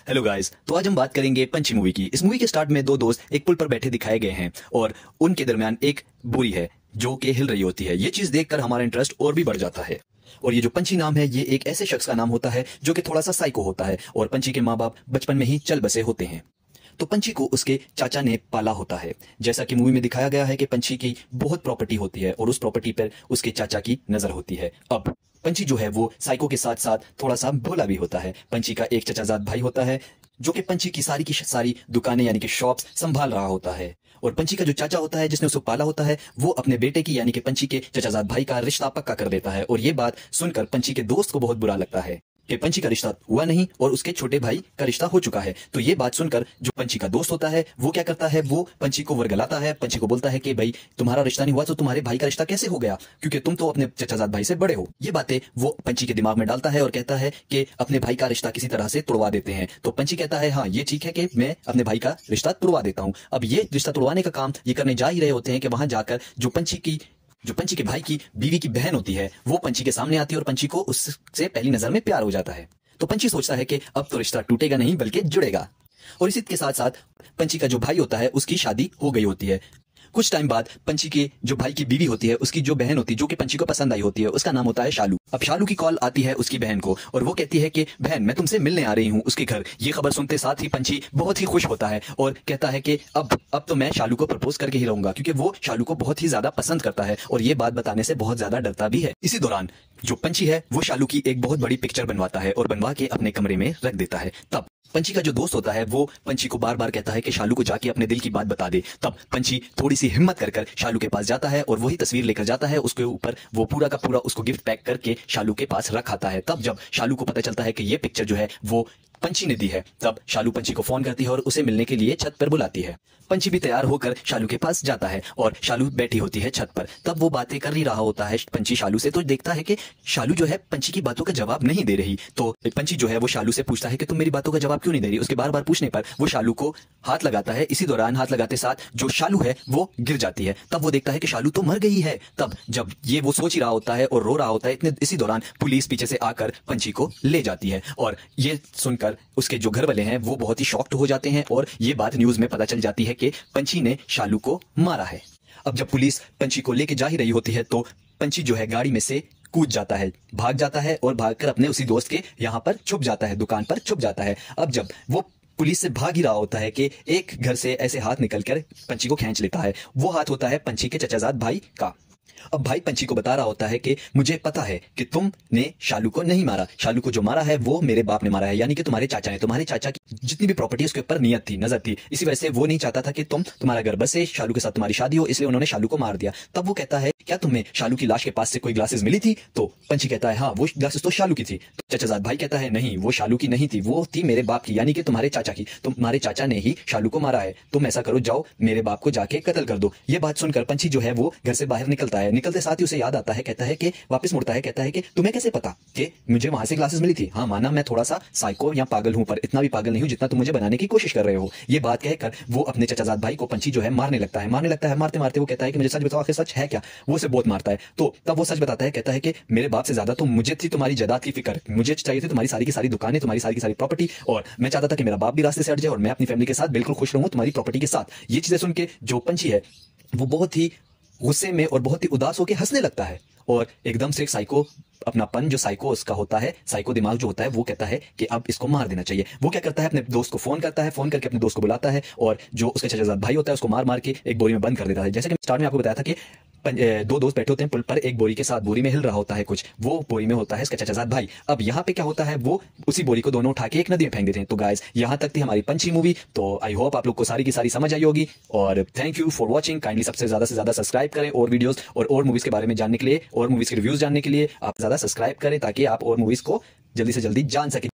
Hello guys. तो आज हम बात करेंगे पंची मूवी की। इस मूवी के स्टार्ट में दो दोस्त एक पुल पर बैठे दिखाए गए हैं और उनके दरमियान एक बोरी है जो कि हिल रही होती है। ये चीज देखकर हमारा इंटरेस्ट और भी बढ़ जाता है। और ये जो पंची नाम है ये एक ऐसे शख्स का नाम होता है जो कि थोड़ा सा साइको होता है और पंची के माँ बाप बचपन में ही चल बसे होते हैं। तो पंची को उसके चाचा ने पाला होता है। जैसा कि मूवी में दिखाया गया है कि पंची की बहुत प्रॉपर्टी होती है और उस प्रॉपर्टी पर उसके चाचा की नजर होती है। अब पंची जो है वो साइको के साथ साथ थोड़ा सा भोला भी होता है। पंची का एक चचाजाद भाई होता है जो कि पंची की सारी दुकानें यानी कि शॉप्स संभाल रहा होता है। और पंची का जो चाचा होता है जिसने उसको पाला होता है वो अपने बेटे की यानी कि पंची के चचाजाद भाई का रिश्ता पक्का कर देता है। और ये बात सुनकर पंची के दोस्त को बहुत बुरा लगता है कि पंची का रिश्ता हुआ नहीं और उसके छोटे भाई का रिश्ता हो चुका है। तो ये बात सुनकर जो पंची का दोस्त होता है वो क्या करता है, वो पंची को वर्गलाता है। पंची को बोलता है कि भाई तुम्हारा रिश्ता नहीं हुआ तो तुम्हारे भाई का रिश्ता कैसे हो गया, क्योंकि तुम तो अपने चचाजाद भाई से बड़े हो। ये बातें वो पंची के दिमाग में डालता है और कहता है कि अपने भाई का रिश्ता किसी तरह से तोड़वा देते हैं। तो पंची कहता है हाँ ये ठीक है कि मैं अपने भाई का रिश्ता तोड़वा देता हूँ। अब ये रिश्ता तोड़वाने का काम ये करने जा ही रहे होते हैं कि वहां जाकर जो पंची के भाई की बीवी की बहन होती है वो पंची के सामने आती है और पंची को उससे पहली नजर में प्यार हो जाता है। तो पंची सोचता है कि अब तो रिश्ता टूटेगा नहीं बल्कि जुड़ेगा। और इसी के साथ साथ पंची का जो भाई होता है उसकी शादी हो गई होती है। कुछ टाइम बाद पंची के जो भाई की बीवी होती है उसकी जो बहन होती है जो कि पंची को पसंद आई होती है उसका नाम होता है शालू। अब शालू की कॉल आती है उसकी बहन को और वो कहती है कि बहन मैं तुमसे मिलने आ रही हूँ उसके घर। ये खबर सुनते साथ ही पंची बहुत ही खुश होता है और कहता है कि अब तो मैं शालू को प्रपोज करके ही रहूंगा, क्योंकि वो शालू को बहुत ही ज्यादा पसंद करता है और ये बात बताने से बहुत ज्यादा डरता भी है। इसी दौरान जो पंची है वो शालू की एक बहुत बड़ी पिक्चर बनवाता है और बनवा के अपने कमरे में रख देता है। तब पंची का जो दोस्त होता है वो पंची को बार बार कहता है कि शालू को जाके अपने दिल की बात बता दे। तब पंची थोड़ी सी हिम्मत कर शालू के पास जाता है और वही तस्वीर लेकर जाता है। उसके ऊपर वो पूरा का पूरा उसको गिफ्ट पैक करके शालू के पास रख आता है। तब जब शालू को पता चलता है कि ये पिक्चर जो है वो पंची ने दी है तब शालू पंची को फोन करती है और उसे मिलने के लिए छत पर बुलाती है। पंची भी तैयार होकर शालू के पास जाता है और शालू बैठी होती है छत पर। तब वो बातें कर ही रहा होता है पंची शालू से, तो देखता है कि शालू जो है पंची की बातों का जवाब नहीं दे रही। तो पंची जो है वो शालू से पूछता है कि तुम मेरी बातों का जवाब क्यों नहीं दे रही। उसके बार बार पूछने पर वो शालू को हाथ लगाता है। इसी दौरान हाथ लगाते साथ जो शालू है वो गिर जाती है। तब वो देखता है कि शालू तो मर गई है। तब जब ये वो सोच ही रहा होता है और रो रहा होता है इसी दौरान पुलिस पीछे से आकर पंची को ले जाती है। और ये सुनकर उसके जो घर वाले हैं वो बहुत ही शॉक्ड हो जाते हैं और ये बात न्यूज में पता चल जाती है कि पंची ने शालू को मारा है। अब जब पुलिस पंची को लेके जा ही रही होती है तो पंची जो है गाड़ी में से कूद जाता है, भाग जाता है और भागकर अपने उसी दोस्त के यहाँ पर छुप जाता है, दुकान पर छुप जाता है। अब जब वो पुलिस से भाग ही रहा होता है कि एक घर से ऐसे हाथ निकलकर पंची को खींच लेता है। वो हाथ होता है पंची के चचाजाद भाई का। अब भाई पंची को बता रहा होता है कि मुझे पता है कि तुमने शालू को नहीं मारा, शालू को जो मारा है वो मेरे बाप ने मारा है, यानी कि तुम्हारे चाचा ने। तुम्हारे चाचा की जितनी भी प्रॉपर्टी उसके ऊपर नियत थी, नजर थी, इसी वजह से वो नहीं चाहता था कि तुम्हारा घर बसे, शालू के साथ तुम्हारी शादी हो, इसलिए उन्होंने शालू को मार दिया। तब वो कहता है क्या तुम्हें शालू की लाश के पास से कोई ग्लासेस मिली थी। तो पंची कहता है हाँ वो ग्लासेस तो शालू की थी। तो चचाजाद भाई कहता है नहीं वो शालू की नहीं थी, वो थी मेरे बाप की, यानी कि तुम्हारे चाचा की। तुम्हारे चाचा ने ही शालू को मारा है। तुम ऐसा करो जाओ मेरे बाप को जाके कत्ल कर दो। ये बात सुनकर पंची जो है वो घर से बाहर निकलता है। निकलते साथ ही उसे याद आता है, कहता है कि वापस मुड़ता है, कहता है कि तुम्हें कैसे पता कि मुझे वहां से ग्लासेस मिली थी। हाँ माना मैं थोड़ा सा साइको या पागल हूं पर इतना भी पागल नहीं हूं जितना तुम मुझे बनाने की कोशिश कर रहे हो। ये बात कहकर वो अपने चचाजाद भाई को पंची जो है मारने लगता है। मारते मारते वो कहता है कि मुझे सच बताओ आखिर सच है क्या। वो उसे बहुत मारता है। तो तब वो सच बताता है, कहता है कि मेरे बाप से ज्यादा तो मुझे थी तुम्हारी जायदाद की फिक्र, मुझे चाहिए थी तुम्हारी सारी की सारी दुकानें, तुम्हारी सारी की सारी प्रॉपर्टी, और मैं चाहता था कि मेरा बाप भी रास्ते से हट जाए और मैं अपनी फैमिली के साथ बिल्कुल खुश रहूं तुम्हारी प्रॉपर्टी के साथ। ये चीजें सुन के जो पंची है वो बहुत ही गुस्से में और बहुत ही उदास होकर हंसने लगता है और एकदम से साइको अपनापन जो साइको उसका होता है, साइको दिमाग जो होता है वो कहता है कि अब इसको मार देना चाहिए। वो क्या करता है अपने दोस्त को फोन करता है, फोन करके अपने दोस्त को बुलाता है और जो उसका चचाजाद भाई होता है उसको मार मार के एक बोरी में बंद कर देता है। जैसे कि स्टार्ट में आपको बताया था कि दो दोस्त बैठे होते हैं पुल पर एक बोरी के साथ, बोरी में हिल रहा होता है कुछ, वो बोरी में होता है इसका चचाजाद भाई। अब यहाँ पे क्या होता है वो उसी बोरी को दोनों उठा के एक नदी में फेंक देते हैं। तो गाइस यहाँ तक थी हमारी पंची मूवी। तो आई होप आप लोग को सारी की सारी समझ आई होगी और thank you for watching. Kindly सबसे ज्यादा सब्सक्राइब करें और वीडियोस और मूवीज के बारे में जानने के लिए और मूवीज के रिव्यूज जानने के लिए आप ज्यादा सब्सक्राइब करें ताकि आप और मूवीज को जल्दी से जल्दी जान सकें।